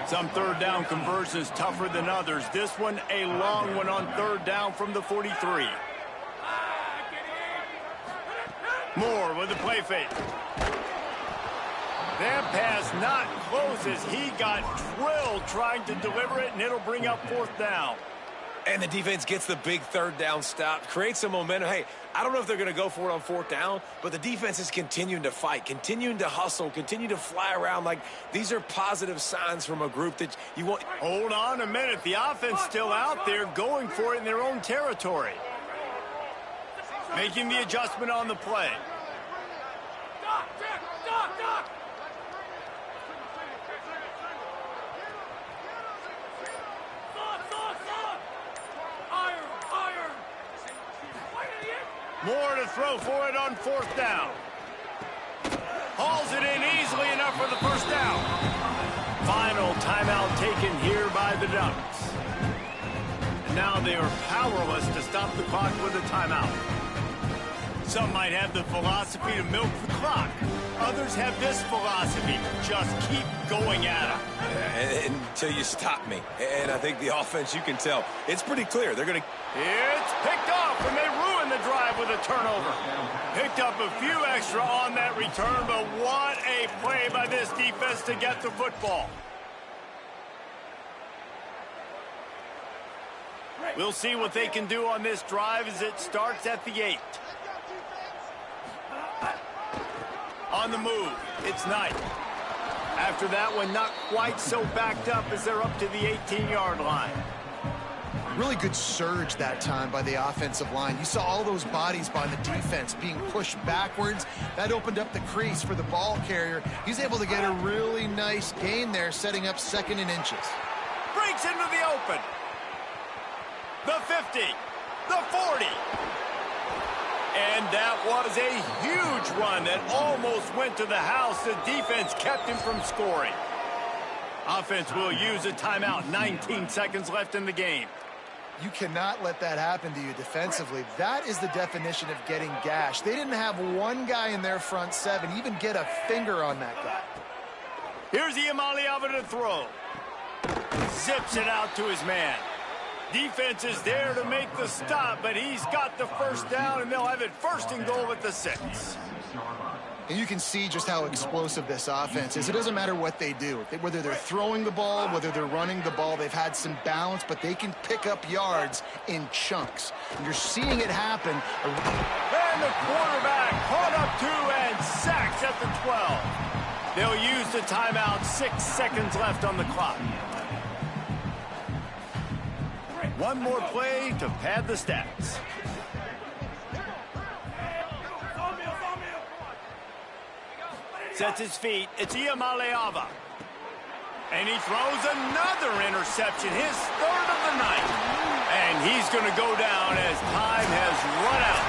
Some 3rd down conversions tougher than others. This one, a long one on 3rd down from the 43. Moore with the play fake. That pass not close as he got drilled trying to deliver it, and it'll bring up 4th down. And the defense gets the big 3rd down stop, creates some momentum. Hey, I don't know if they're going to go for it on 4th down, but the defense is continuing to fight, continuing to hustle, continue to fly around. Like, these are positive signs from a group that you want. Hold on a minute. The offense still out there going for it in their own territory. Making the adjustment on the play. Moore to throw for it on 4th down. Hauls it in easily enough for the 1st down. Final timeout taken here by the Ducks. Now they are powerless to stop the clock with a timeout. Some might have the philosophy to milk the clock. Others have this philosophy: just keep going at them. Until you stop me. And I think the offense, you can tell, it's pretty clear. They're going to... It's picked off, and they ruin the drive with a turnover. Picked up a few extra on that return, but what a play by this defense to get the football. We'll see what they can do on this drive as it starts at the 8. On the move, it's Knight. After that one, not quite so backed up as they're up to the 18-yard line. Really good surge that time by the offensive line. You saw all those bodies by the defense being pushed backwards. That opened up the crease for the ball carrier. He's able to get a really nice gain there, setting up 2nd and inches. Breaks into the open. The 50, the 40. And that was a huge run that almost went to the house. The defense kept him from scoring. Offense will use a timeout. 19 seconds left in the game. You cannot let that happen to you defensively. That is the definition of getting gashed. They didn't have one guy in their front 7 even get a finger on that guy. Here's Iamaleava to throw. Zips it out to his man. Defense is there to make the stop, but he's got the first down, and they'll have it 1st and goal at the 6. And you can see just how explosive this offense is. It doesn't matter what they do. Whether they're throwing the ball, whether they're running the ball, they've had some balance, but they can pick up yards in chunks. And you're seeing it happen. And the quarterback caught up 2 and sacks at the 12. They'll use the timeout. 6 seconds left on the clock. One more play to pad the stats. Sets his feet. It's Iamaleava. And he throws another interception, his 3rd of the night. And he's going to go down as time has run out.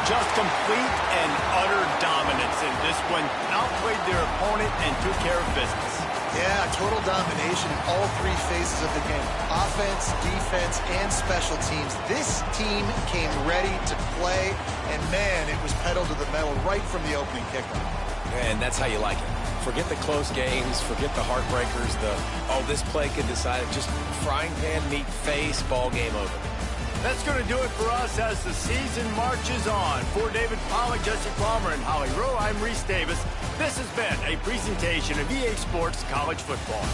Just complete and utter dominance in this one. Outplayed their opponent and took care of business. Yeah, total domination in all 3 phases of the game. Offense, defense, and special teams. This team came ready to play, and man, it was pedal to the metal right from the opening kickoff. And that's how you like it. Forget the close games, forget the heartbreakers, this play could decide it. Just frying pan, meat face, ball game over. That's going to do it for us as the season marches on. For David Pollack, Jesse Palmer, and Holly Rowe, I'm Reese Davis. This has been a presentation of EA Sports College Football.